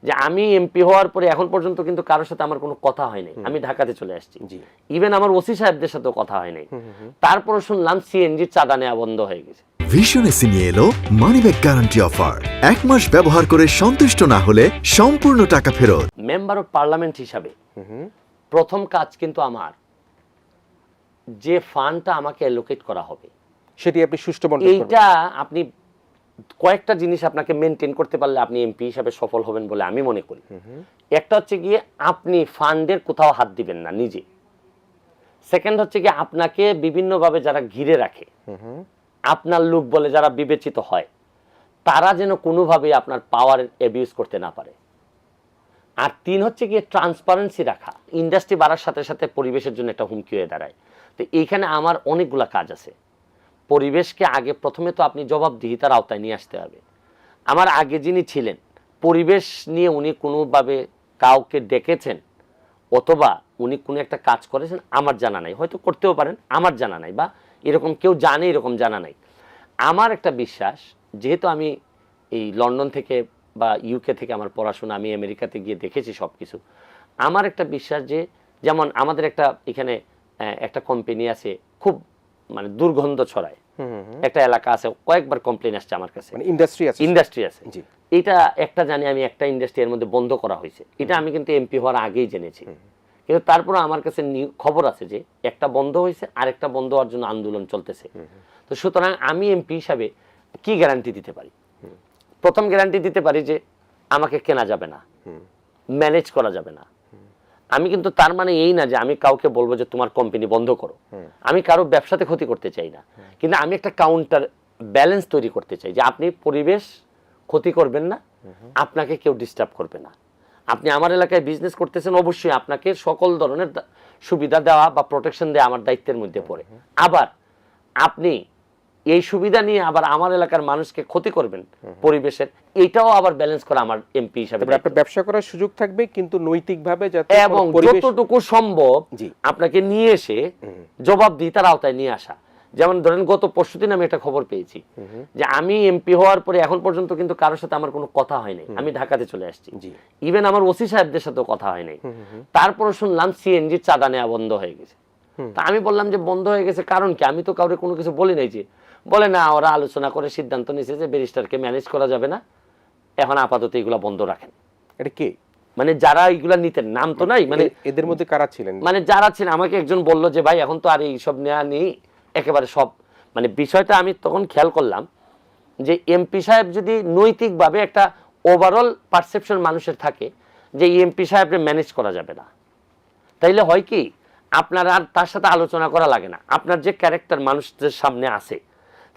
যে আমি এমপি হওয়ার পরে এখন পর্যন্ত কিন্তু কারোর সাথে আমার কোনো কথা হয় নাই, আমি ঢাকাতে চলে আসছি, ইভেন আমার ওসি সাহেবদের সাথেও কথা হয় নাই। তারপর শুনলাম সিএনজি চাঁদা নেওয়া বন্ধ হয়ে গেছে। ভিশন এসি নিয়ে এলো মানি ব্যাক গ্যারান্টি অফার। 1 মাস ব্যবহার করে সন্তুষ্ট না হলে সম্পূর্ণ টাকা ফেরত। মেম্বার অফ পার্লামেন্ট হিসাবে প্রথম কাজ কিন্তু আমার, যে ফান্ডটা আমাকে অ্যালোকেট করা হবে সেটি আপনি সুষ্ঠু বন্টন করবেন। এইটা আপনি কয়েকটা জিনিস আপনাকে মেনটেন করতে পারলে আপনি এমপি হিসাবে সফল হবেন বলে আমি মনে করি। একটা হচ্ছে গিয়ে আপনি ফান্ডের কোথাও হাত দিবেন না নিজে। সেকেন্ড হচ্ছে গিয়ে আপনাকে বিভিন্নভাবে যারা ঘিরে রাখে, আপনার লোক বলে যারা বিবেচিত হয়, তারা যেন কোনোভাবে আপনার পাওয়ার অ্যাবিউজ করতে না পারে। আর 3 হচ্ছে গিয়ে ট্রান্সপারেন্সি রাখা। ইন্ডাস্ট্রি বাড়ার সাথে সাথে পরিবেশের জন্য একটা হুমকি হয়ে দাঁড়ায়। তো এইখানে আমার অনেকগুলা কাজ আছে। পরিবেশকে আগে প্রথমে তো আপনি জবাবদিহিতার আওতায় নিয়ে আসতে হবে। আমার আগে যিনি ছিলেন, পরিবেশ নিয়ে উনি কোনোভাবে কাউকে ডেকেছেন অথবা উনি কোনো একটা কাজ করেছেন আমার জানা নাই, হয়তো করতেও পারেন, আমার জানা নাই, বা এরকম কেউ জানে এরকম জানা নাই। আমার একটা বিশ্বাস, যেহেতু আমি এই লন্ডন থেকে বা ইউকে থেকে আমার পড়াশোনা, আমি আমেরিকাতে গিয়ে দেখেছি সব কিছু, আমার একটা বিশ্বাস যে, যেমন আমাদের একটা এখানে একটা কোম্পানি আছে খুব মানে দুর্গন্ধ ছড়ায়, একটা এলাকা আছে, কয়েকবার কমপ্লেন আসছে আমার কাছে, মানে ইন্ডাস্ট্রি আছে। জি, এটা একটা জানি আমি, একটা ইন্ডাস্ট্রি এর মধ্যে বন্ধ করা হয়েছে, এটা আমি কিন্তু এমপি হওয়ার আগেই জেনেছি। কিন্তু তারপরে আমার কাছে খবর আছে যে একটা বন্ধ হয়েছে, আরেকটা বন্ধ হওয়ার জন্য আন্দোলন চলতেছে। তো সুতরাং আমি এমপি হিসাবে কি গ্যারান্টি দিতে পারি? প্রথম গ্যারান্টি দিতে পারি যে আমাকে কেনা যাবে না, ম্যানেজ করা যাবে না। আমি কিন্তু তার মানে এই না যে আমি কাউকে বলবো যে তোমার কোম্পানি বন্ধ করো, আমি কারো ব্যবসাতে ক্ষতি করতে চাই না, কিন্তু আমি একটা কাউন্টার ব্যালেন্স তৈরি করতে চাই যে আপনি পরিবেশ ক্ষতি করবেন না, আপনাকে কেউ ডিস্টার্ব করবে না। আপনি আমার এলাকায় বিজনেস করতেছেন, অবশ্যই আপনাকে সকল ধরনের সুবিধা দেওয়া বা প্রোটেকশন দেওয়া আমার দায়িত্বের মধ্যে পড়ে। আবার আপনি এই সুবিধা নিয়ে আবার আমার এলাকার মানুষকে ক্ষতি করবেন পরিবেশের, এটাও আবার ব্যালেন্স করা আমার এমপি হিসাবে। আপনার ব্যবসা করার সুযোগ থাকবে কিন্তু নৈতিকভাবে যাতে, এবং যতটুকু সম্ভব আপনাকে নিয়ে এসে জবাবদিহিতার আওতায় নিয়ে আসা। যেমন ধরেন গত পরশুদিন আমি একটা খবর পেয়েছি যে আমি এমপি হওয়ার পরে এখন পর্যন্ত কিন্তু কারোর সাথে আমার কোনো কথা হয় নাই, আমি ঢাকাতে চলে আসছি, ইভেন আমার ওসি সাহেবদের সাথেও কথা হয় নাই। তারপর শুনলাম সিএনজি চাঁদা নেওয়া বন্ধ হয়ে গেছে। তা আমি বললাম যে বন্ধ হয়ে গেছে কারণ কি? আমি তো কাউকে কোনো কিছু বলি নাই। যে বলে না, ওরা আলোচনা করে সিদ্ধান্ত নিয়েছে যে ব্যারিস্টারকে ম্যানেজ করা যাবে না, এখন আপাতত এগুলা বন্ধ রাখেন। এটা কে? মানে যারা এইগুলা নিতেন, নাম তো নাই, মানে এদের মধ্যে কারা ছিলেন? মানে যারা ছিলেন, আমাকে একজন বলল যে ভাই এখন তো আর এইসব নেওয়া নেই, একেবারে সব। মানে বিষয়টা আমি তখন খেয়াল করলাম যে এমপি সাহেব যদি নৈতিকভাবে একটা ওভারঅল পারসেপশন মানুষের থাকে যে এমপি সাহেবকে ম্যানেজ করা যাবে না, তাইলে হয় কি আপনার আর তার সাথে আলোচনা করা লাগে না। আপনার যে ক্যারেক্টার মানুষদের সামনে আছে,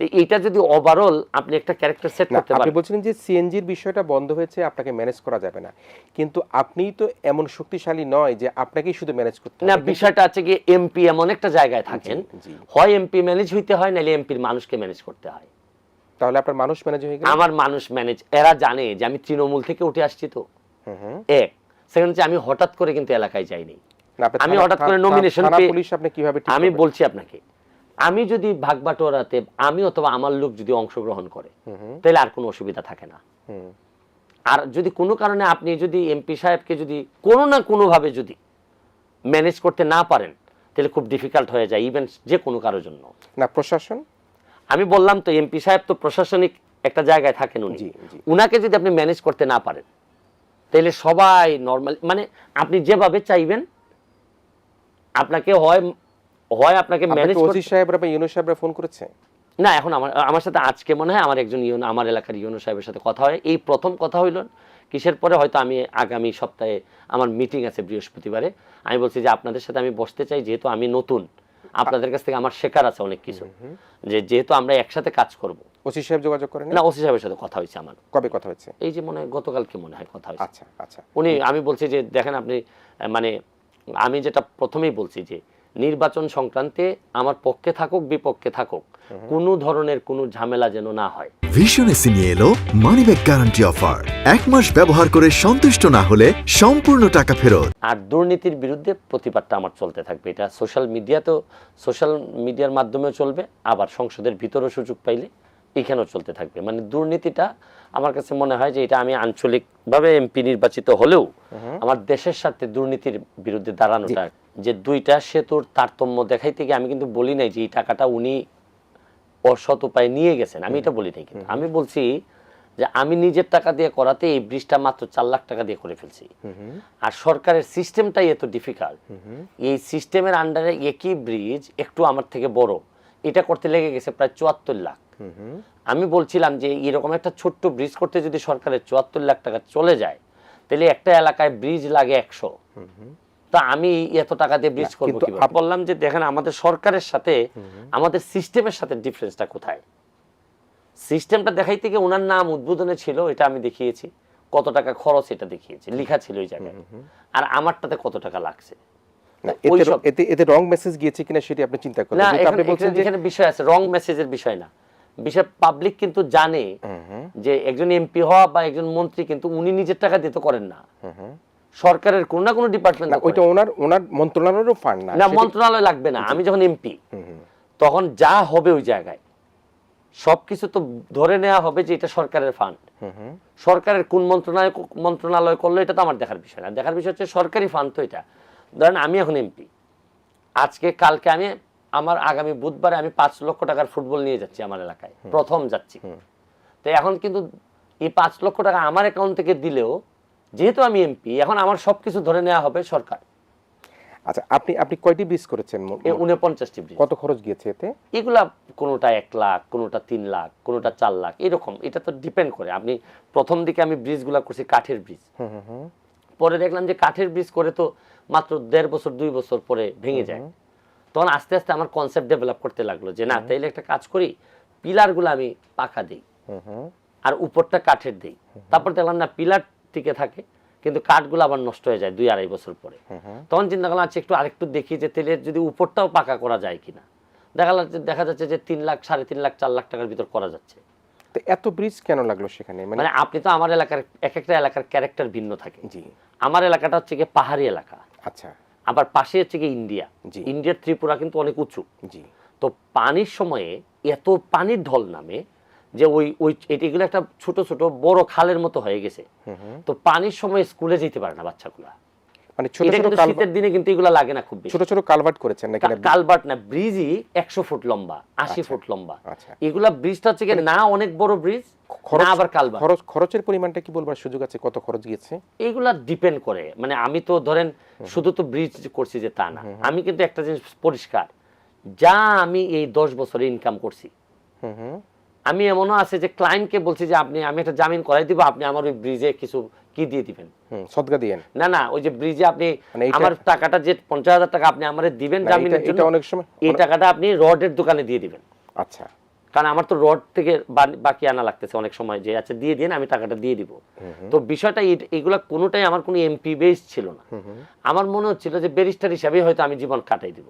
তো এইটা যদি ওভারঅল আপনি একটা ক্যারেক্টার সেট করতে পারেন। আপনি বলছিলেন যে সিএনজির বিষয়টা বন্ধ হয়েছে, আপনাকে ম্যানেজ করা যাবে না, কিন্তু আপনিই তো এমন শক্তিশালী নয় যে আপনাকেই শুধু ম্যানেজ করতে হবে। না, বিষয়টা আছে কি এমপি এমন একটা জায়গায় থাকেন, হয় এমপি ম্যানেজ হইতে হয়, নাহলে এমপির মানুষকে ম্যানেজ করতে হয়। তাহলে আপনার মানুষ ম্যানেজ হয়ে গেল? আমার মানুষ ম্যানেজ, এরা জানে যে আমি তৃণমূল থেকে উঠে আসছি। তো এক সেকেন্ড হচ্ছে আমি হঠাৎ করে কিন্তু এলাকায় যাইনি, আমি হঠাৎ করে নমিনেশন পেয়ে। আমি বলছি আপনাকে, আমি যদি ভাগবাটোয়ারাতে আমি অথবা আমার লোক যদি অংশগ্রহণ করে তাহলে আর কোনো অসুবিধা থাকে না। আর যদি কোনো কারণে আপনি যদি এমপি সাহেবকে যদি কোনো না কোনো ভাবে যদি ম্যানেজ করতে না পারেন, তাহলে খুব ডিফিকাল্ট হয়ে যায় ইভেন যে কোনো কারোর জন্য। না প্রশাসন, আমি বললাম তো এমপি সাহেব তো প্রশাসনিক একটা জায়গায় থাকেন, উনি উনাকে যদি আপনি ম্যানেজ করতে না পারেন, তাহলে সবাই নরমাল, মানে আপনি যেভাবে চাইবেন আপনাকে হয় আপনাকে ম্যানেজ করতে। ওসি সাহেবরা বা ইউনো সাহেবরা ফোন করেছে না, এখন আমার সাথে আজকে মনে হয় আমার একজন ইউনো, আমার এলাকার ইউনো সাহেবের সাথে কথা হয়। এই প্রথম কথা হইল কিসের পরে, হয়তো আমি আগামী সপ্তাহে আমার মিটিং আছে বৃহস্পতিবারে, আমি বলছি যে আপনাদের সাথে আমি বসতে চাই, যেহেতু আমি নতুন, আপনাদের কাছ থেকে আমার শেখার আছে অনেক কিছু, যে যেহেতু আমরা একসাথে কাজ করব। ওসি সাহেব যোগাযোগ করেন? না, ওসি সাহেবের সাথে কথা হয়েছে আমার। কবে কথা হয়েছে? এই যে মনে হয় গতকালকে মনে হয় কথা হয়েছে। আচ্ছা আচ্ছা। উনি, আমি বলছি যে দেখেন আপনি, মানে আমি যেটা প্রথমেই বলছি যে নির্বাচন সংক্রান্তে আমার পক্ষে থাকুক বিপক্ষে থাকুক, কোনো ধরনের কোনো ঝামেলা যেন না হয়। ভিশন এসি নিয়ে এলো মানি ব্যাক গ্যারান্টি অফার। 1 মাস ব্যবহার করে সন্তুষ্ট না হলে সম্পূর্ণ টাকা ফেরত। আর দুর্নীতির বিরুদ্ধে প্রতিবাদটা আমার চলতে থাকবে। এটা সোশ্যাল মিডিয়ার মাধ্যমেও চলবে, আবার সংসদের ভিতরেও সুযোগ পাইলে এখানেও চলতে থাকবে। মানে দুর্নীতিটা আমার কাছে মনে হয় যে এটা আমি আঞ্চলিকভাবে এমপি নির্বাচিত হলেও আমার দেশের সাথে দুর্নীতির বিরুদ্ধে দাঁড়ানোটা, যে দুইটা সেতুর তারতম্য দেখাইতে গিয়ে আমি কিন্তু বলি নাই যে এই টাকাটা উনি অসৎ উপায়ে নিয়ে গেছেন, আমি এটা বলি নাই। কিন্তু আমি বলছি যে আমি নিজের টাকা দিয়ে করাতে এই ব্রিজটা মাত্র 4 লাখ টাকা দিয়ে করে ফেলছি। আর সরকারের সিস্টেমটাই এত ডিফিকাল্ট, এই সিস্টেমের আন্ডারে একই ব্রিজ একটু আমার থেকে বড়, এটা করতে লেগে গেছে প্রায় 74 লাখ। আমি বলছিলাম যে এরকম একটা ছোট্ট ব্রিজ করতে যদি সরকারের 74 লাখ টাকা চলে যায়, তাহলে একটা এলাকায় ব্রিজ লাগে 100। তা আমি এত টাকা দিয়ে ব্রিজ করবো কিভাবে? বললাম যে দেখেন আমাদের সরকারের সাথে আমাদের সিস্টেমের সাথে ডিফারেন্সটা কোথায়। সিস্টেমটা দেখাইতে গিয়ে ওনার নাম উদ্বোধনে ছিল, এটা আমি দেখিয়েছি, কত টাকা খরচ এটা দেখিয়েছি, লেখা ছিল ওই জায়গায়, আর আমারটাতে কত টাকা লাগছে। এতে রং মেসেজ গিয়েছে কিনা সেটা আপনি চিন্তা করেন না, যেটা আপনি বলছেন যে এখানে বিষয় আছে, রং মেসেজের বিষয় না, বিষয় পাবলিক কিন্তু জানে যে একজন এমপি হওয়া বা একজন মন্ত্রী কিন্তু উনি নিজের টাকা দিয়ে তো করেন না, সরকারের কোন না কোন ডিপার্টমেন্ট, ওইটা ওনার মন্ত্রণালয়েরও ফান্ড না। না, মন্ত্রণালয় লাগবে না। আমি যখন এমপি তখন যা হবে ওই জায়গায় সবকিছু তো ধরে নেওয়া হবে যে এটা সরকারের ফান্ড। সরকারের কোন মন্ত্রণালয় করলো এটা তো আমার দেখার বিষয় না, দেখার বিষয় হচ্ছে সরকারি ফান্ড। তো এটা ধরেন আমি এখন এমপি, আজকে কালকে আমি আমার আগামী বুধবারে আমি 5 লক্ষ টাকার ফুটবল নিয়ে যাচ্ছি আমার এলাকায়, প্রথম যাচ্ছি। তো এখন কিন্তু এই 5 লক্ষ টাকা আমার অ্যাকাউন্ট থেকে দিলেও যেহেতু আমি এমপি, এখন আমার সবকিছু ধরে নেওয়া হবে সরকার। আচ্ছা, আপনি কয়টি ব্রিজ করেছেন? 49টি ব্রিজ। কত খরচ গিয়েছে এতে? এগুলা কোনোটা 1 লাখ, কোনোটা 3 লাখ, কোনোটা 4 লাখ, এরকম। এটা তো ডিপেন্ড করে। আপনি প্রথম দিকে আমি ব্রিজগুলা করছি কাঠের ব্রিজ, পরে দেখলাম যে কাঠের ব্রিজ করে তো মাত্র 1.5 বছর 2 বছর পরে ভেঙে যায়। তখন আস্তে আস্তে আমার কনসেপ্ট ডেভেলপ করতে লাগলো যে না, তাইলে একটা কাজ করি, পিলারগুলো আমি পাকা দেই আর উপরটা কাঠের দেই। তারপর দেখলাম না, পিলার টিকে থাকে কিন্তু কাঠগুলো আবার নষ্ট হয়ে যায় 2-2.5 বছর পরে। তখন চিন্তা করলাম আচ্ছা একটু আরেকটু দেখি যে তেলের যদি উপরটাও পাকা করা যায় কিনা। দেখা যাচ্ছে যে 3 লাখ, 3.5 লাখ, 4 লাখ টাকার ভিতর করা যাচ্ছে। তো এত ব্রিজ কেন লাগলো সেখানে? মানে আপনি তো আমার এলাকার এক একটা এলাকার ক্যারেক্টার ভিন্ন থাকে। জি, আমার এলাকাটা হচ্ছে গিয়ে পাহাড়ি এলাকা। আচ্ছা। আবার পাশে হচ্ছে গিয়ে ইন্ডিয়া। ইন্ডিয়ার ত্রিপুরা কিন্তু অনেক উঁচু। জি। তো পানির সময়ে এত পানির ঢল নামে যে এগুলো একটা ছোট ছোট বড় খালের মতো হয়ে গেছে। তো পানির সময় স্কুলে যেতে পারে না বাচ্চাগুলা। মানে ছোট ছোট শীতের দিনে কিন্তু এগুলো লাগে না খুব বেশি। ছোট ছোট কালভার্ট করেছেন নাকি? কালভার্ট না, ব্রিজই 100 ফুট লম্বা, 80 ফুট লম্বা। আচ্ছা, এগুলা ব্রিজটা হচ্ছে কি না অনেক বড় ব্রিজ, না আবার কালভার্ট। খরচের পরিমাণটা কি বলবার সুযোগ আছে? কত খরচ গিয়েছে? এগুলা ডিপেন্ড করে। মানে আমি তো ধরেন শুধু তো ব্রিজ করছি যে তা না, আমি কিন্তু একটা জিনিস পরিষ্কার, যা আমি এই 10 বছরে ইনকাম করছি, আমি এমনও আছে যে ক্লায়েন্টকে বলছি যে আমি একটা জামিন করাই দিব, আপনি আমার ওই ব্রিজে কিছু কি দিয়ে দিবেন, সদকা দিবেন। না ওই যে ব্রিজে আপনি আমার টাকাটা যে 50,000 টাকা আপনি আমারে দিবেন জামিনের জন্য, অনেক সময় এই টাকাটা আপনি রডের দোকানে দিয়ে দিবেন। আচ্ছা, কারণ আমার তো রড থেকে বাকি আনা লাগতেছে অনেক সময়, যে আচ্ছা দিয়ে দিন, আমি টাকাটা দিয়ে দিব। তো বিষয়টা এগুলা কোনোটাই আমার কোনো এমপি বেস ছিল না। আমার মনে হচ্ছিল যে ব্যারিস্টার হিসাবে হয়তো আমি জীবন কাটাই দিব।